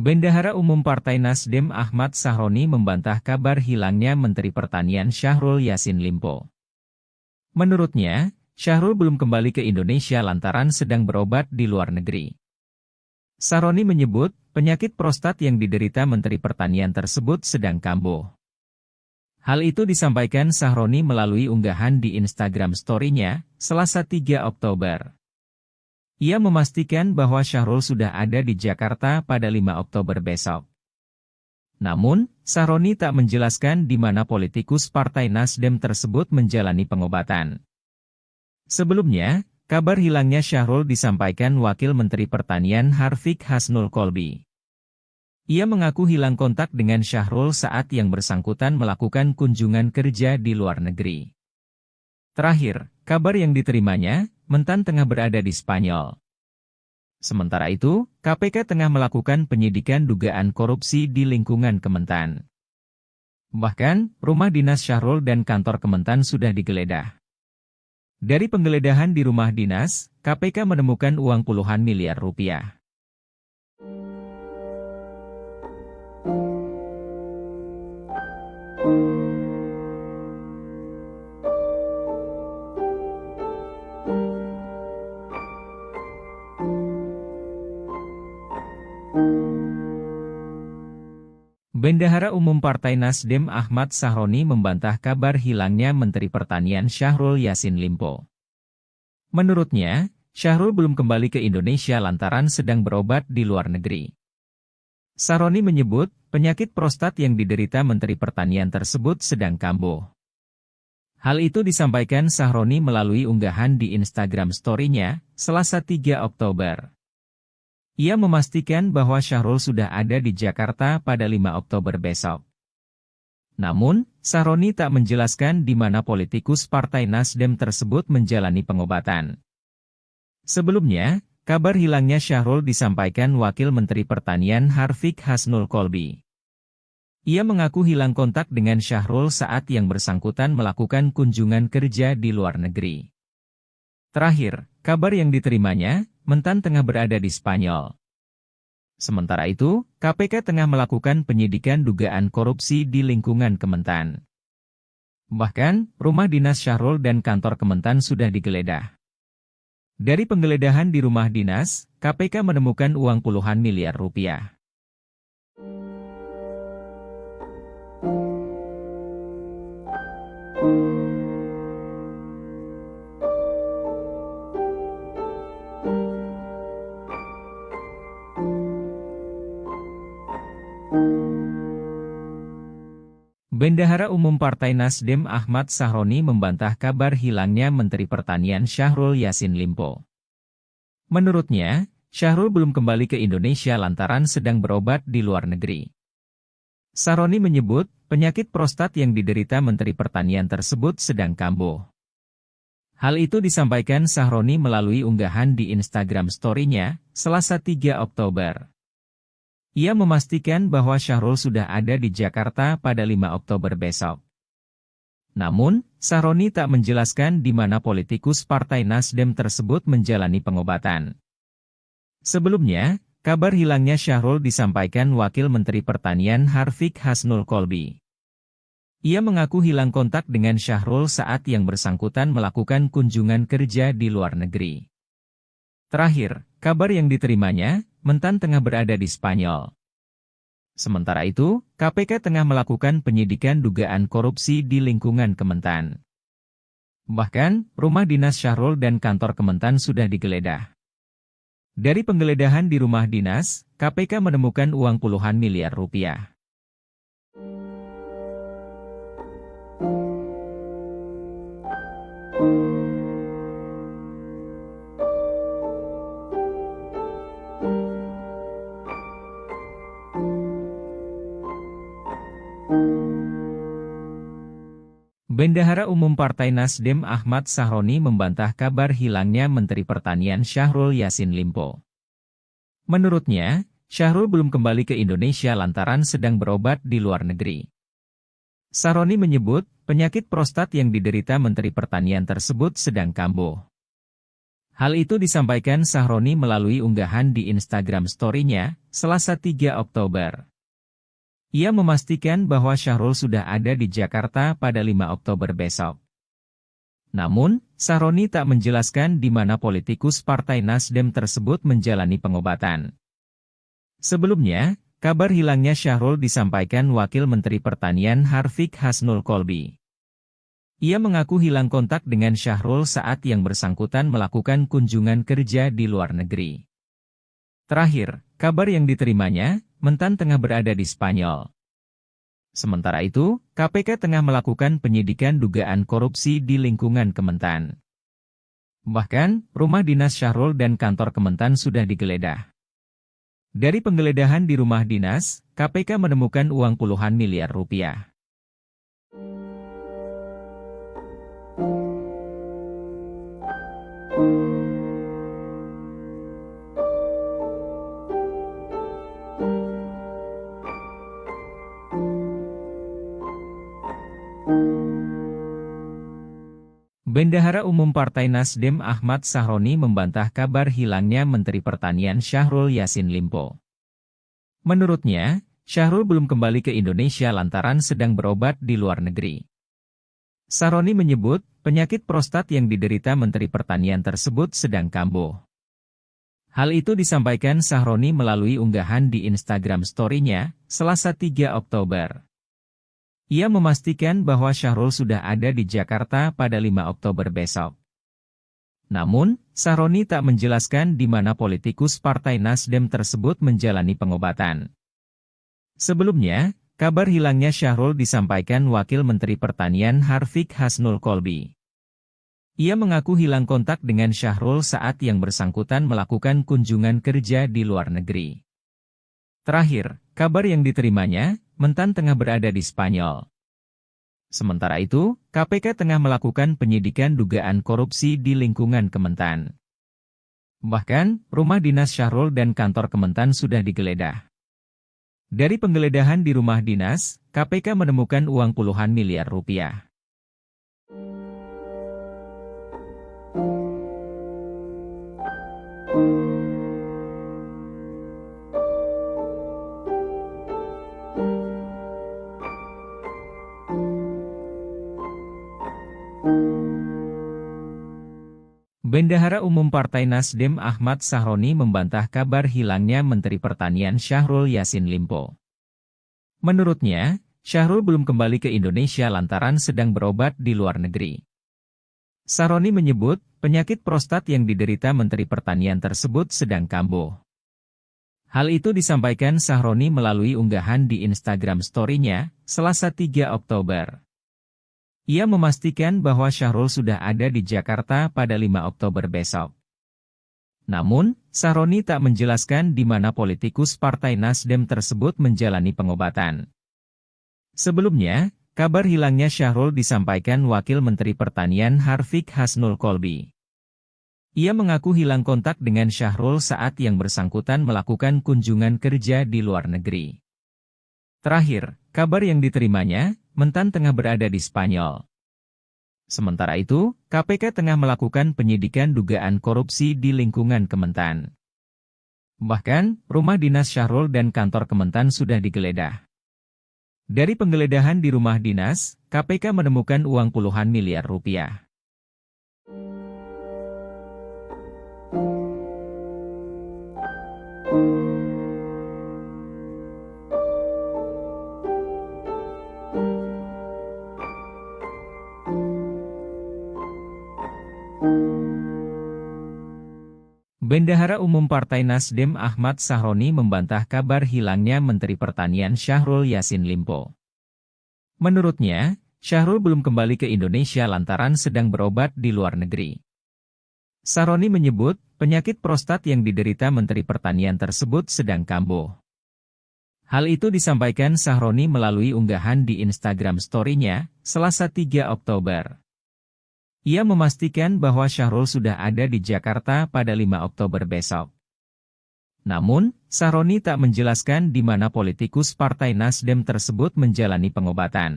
Bendahara Umum Partai Nasdem Ahmad Sahroni membantah kabar hilangnya Menteri Pertanian Syahrul Yassin Limpo. Menurutnya, Syahrul belum kembali ke Indonesia lantaran sedang berobat di luar negeri. Sahroni menyebut, penyakit prostat yang diderita Menteri Pertanian tersebut sedang kambuh. Hal itu disampaikan Sahroni melalui unggahan di Instagram Story-nya, Selasa 3 Oktober. Ia memastikan bahwa Syahrul sudah ada di Jakarta pada 5 Oktober besok. Namun, Sahroni tak menjelaskan di mana politikus Partai Nasdem tersebut menjalani pengobatan. Sebelumnya, kabar hilangnya Syahrul disampaikan Wakil Menteri Pertanian Harfiq Hasnul Kolbi. Ia mengaku hilang kontak dengan Syahrul saat yang bersangkutan melakukan kunjungan kerja di luar negeri. Terakhir, kabar yang diterimanya, Mentan tengah berada di Spanyol. Sementara itu, KPK tengah melakukan penyidikan dugaan korupsi di lingkungan Kementan. Bahkan, rumah dinas Syahrul dan kantor Kementan sudah digeledah. Dari penggeledahan di rumah dinas, KPK menemukan uang puluhan miliar rupiah. Bendahara Umum Partai Nasdem Ahmad Sahroni membantah kabar hilangnya Menteri Pertanian Syahrul Yassin Limpo. Menurutnya, Syahrul belum kembali ke Indonesia lantaran sedang berobat di luar negeri. Sahroni menyebut, penyakit prostat yang diderita Menteri Pertanian tersebut sedang kambuh. Hal itu disampaikan Sahroni melalui unggahan di Instagram Story-nya, Selasa 3 Oktober. Ia memastikan bahwa Syahrul sudah ada di Jakarta pada 5 Oktober besok. Namun, Sahroni tak menjelaskan di mana politikus Partai Nasdem tersebut menjalani pengobatan. Sebelumnya, kabar hilangnya Syahrul disampaikan Wakil Menteri Pertanian Harfiq Hasnul Kolbi. Ia mengaku hilang kontak dengan Syahrul saat yang bersangkutan melakukan kunjungan kerja di luar negeri. Terakhir, kabar yang diterimanya, Mentan tengah berada di Spanyol. Sementara itu, KPK tengah melakukan penyidikan dugaan korupsi di lingkungan Kementan. Bahkan, rumah dinas Syahrul dan kantor Kementan sudah digeledah. Dari penggeledahan di rumah dinas, KPK menemukan uang puluhan miliar rupiah. Bendahara Umum Partai Nasdem Ahmad Sahroni membantah kabar hilangnya Menteri Pertanian Syahrul Yassin Limpo. Menurutnya, Syahrul belum kembali ke Indonesia lantaran sedang berobat di luar negeri. Sahroni menyebut, penyakit prostat yang diderita Menteri Pertanian tersebut sedang kambuh. Hal itu disampaikan Sahroni melalui unggahan di Instagram Story-nya, Selasa 3 Oktober. Ia memastikan bahwa Syahrul sudah ada di Jakarta pada 5 Oktober besok. Namun, Sahroni tak menjelaskan di mana politikus Partai Nasdem tersebut menjalani pengobatan. Sebelumnya, kabar hilangnya Syahrul disampaikan Wakil Menteri Pertanian Harfiq Hasnul Kolbi. Ia mengaku hilang kontak dengan Syahrul saat yang bersangkutan melakukan kunjungan kerja di luar negeri. Terakhir, kabar yang diterimanya, Mentan tengah berada di Spanyol. Sementara itu, KPK tengah melakukan penyidikan dugaan korupsi di lingkungan Kementan. Bahkan, rumah dinas Syahrul dan kantor Kementan sudah digeledah. Dari penggeledahan di rumah dinas, KPK menemukan uang puluhan miliar rupiah. Bendahara Umum Partai Nasdem Ahmad Sahroni membantah kabar hilangnya Menteri Pertanian Syahrul Yassin Limpo. Menurutnya, Syahrul belum kembali ke Indonesia lantaran sedang berobat di luar negeri. Sahroni menyebut, penyakit prostat yang diderita Menteri Pertanian tersebut sedang kambuh. Hal itu disampaikan Sahroni melalui unggahan di Instagram Story-nya, Selasa 3 Oktober. Ia memastikan bahwa Syahrul sudah ada di Jakarta pada 5 Oktober besok. Namun, Sahroni tak menjelaskan di mana politikus Partai Nasdem tersebut menjalani pengobatan. Sebelumnya, kabar hilangnya Syahrul disampaikan Wakil Menteri Pertanian Harfiq Hasnul Kolbi. Ia mengaku hilang kontak dengan Syahrul saat yang bersangkutan melakukan kunjungan kerja di luar negeri. Terakhir, kabar yang diterimanya, Mentan tengah berada di Spanyol. Sementara itu, KPK tengah melakukan penyidikan dugaan korupsi di lingkungan Kementan. Bahkan, rumah dinas Syahrul dan kantor Kementan sudah digeledah. Dari penggeledahan di rumah dinas, KPK menemukan uang puluhan miliar rupiah. Bendahara Umum Partai Nasdem Ahmad Sahroni membantah kabar hilangnya Menteri Pertanian Syahrul Yassin Limpo. Menurutnya, Syahrul belum kembali ke Indonesia lantaran sedang berobat di luar negeri. Sahroni menyebut, penyakit prostat yang diderita Menteri Pertanian tersebut sedang kambuh. Hal itu disampaikan Sahroni melalui unggahan di Instagram Story-nya, Selasa 3 Oktober. Ia memastikan bahwa Syahrul sudah ada di Jakarta pada 5 Oktober besok. Namun, Sahroni tak menjelaskan di mana politikus Partai Nasdem tersebut menjalani pengobatan. Sebelumnya, kabar hilangnya Syahrul disampaikan Wakil Menteri Pertanian Harfiq Hasnul Kolbi. Ia mengaku hilang kontak dengan Syahrul saat yang bersangkutan melakukan kunjungan kerja di luar negeri. Terakhir, kabar yang diterimanya, Mentan tengah berada di Spanyol. Sementara itu, KPK tengah melakukan penyidikan dugaan korupsi di lingkungan Kementan. Bahkan, rumah dinas Syahrul dan kantor Kementan sudah digeledah. Dari penggeledahan di rumah dinas, KPK menemukan uang puluhan miliar rupiah. Bendahara Umum Partai Nasdem Ahmad Sahroni membantah kabar hilangnya Menteri Pertanian Syahrul Yassin Limpo. Menurutnya, Syahrul belum kembali ke Indonesia lantaran sedang berobat di luar negeri. Sahroni menyebut, penyakit prostat yang diderita Menteri Pertanian tersebut sedang kambuh. Hal itu disampaikan Sahroni melalui unggahan di Instagram Story-nya, Selasa 3 Oktober. Ia memastikan bahwa Syahrul sudah ada di Jakarta pada 5 Oktober besok. Namun, Sahroni tak menjelaskan di mana politikus Partai Nasdem tersebut menjalani pengobatan. Sebelumnya, kabar hilangnya Syahrul disampaikan Wakil Menteri Pertanian Harfiq Hasnul Kolbi. Ia mengaku hilang kontak dengan Syahrul saat yang bersangkutan melakukan kunjungan kerja di luar negeri. Terakhir, kabar yang diterimanya, Mentan tengah berada di Spanyol. Sementara itu, KPK tengah melakukan penyidikan dugaan korupsi di lingkungan Kementan. Bahkan, rumah dinas Syahrul dan kantor Kementan sudah digeledah. Dari penggeledahan di rumah dinas, KPK menemukan uang puluhan miliar rupiah. Bendahara Umum Partai Nasdem Ahmad Sahroni membantah kabar hilangnya Menteri Pertanian Syahrul Yassin Limpo. Menurutnya, Syahrul belum kembali ke Indonesia lantaran sedang berobat di luar negeri. Sahroni menyebut, penyakit prostat yang diderita Menteri Pertanian tersebut sedang kambuh. Hal itu disampaikan Sahroni melalui unggahan di Instagram Story-nya, Selasa 3 Oktober. Ia memastikan bahwa Syahrul sudah ada di Jakarta pada 5 Oktober besok. Namun, Sahroni tak menjelaskan di mana politikus Partai Nasdem tersebut menjalani pengobatan.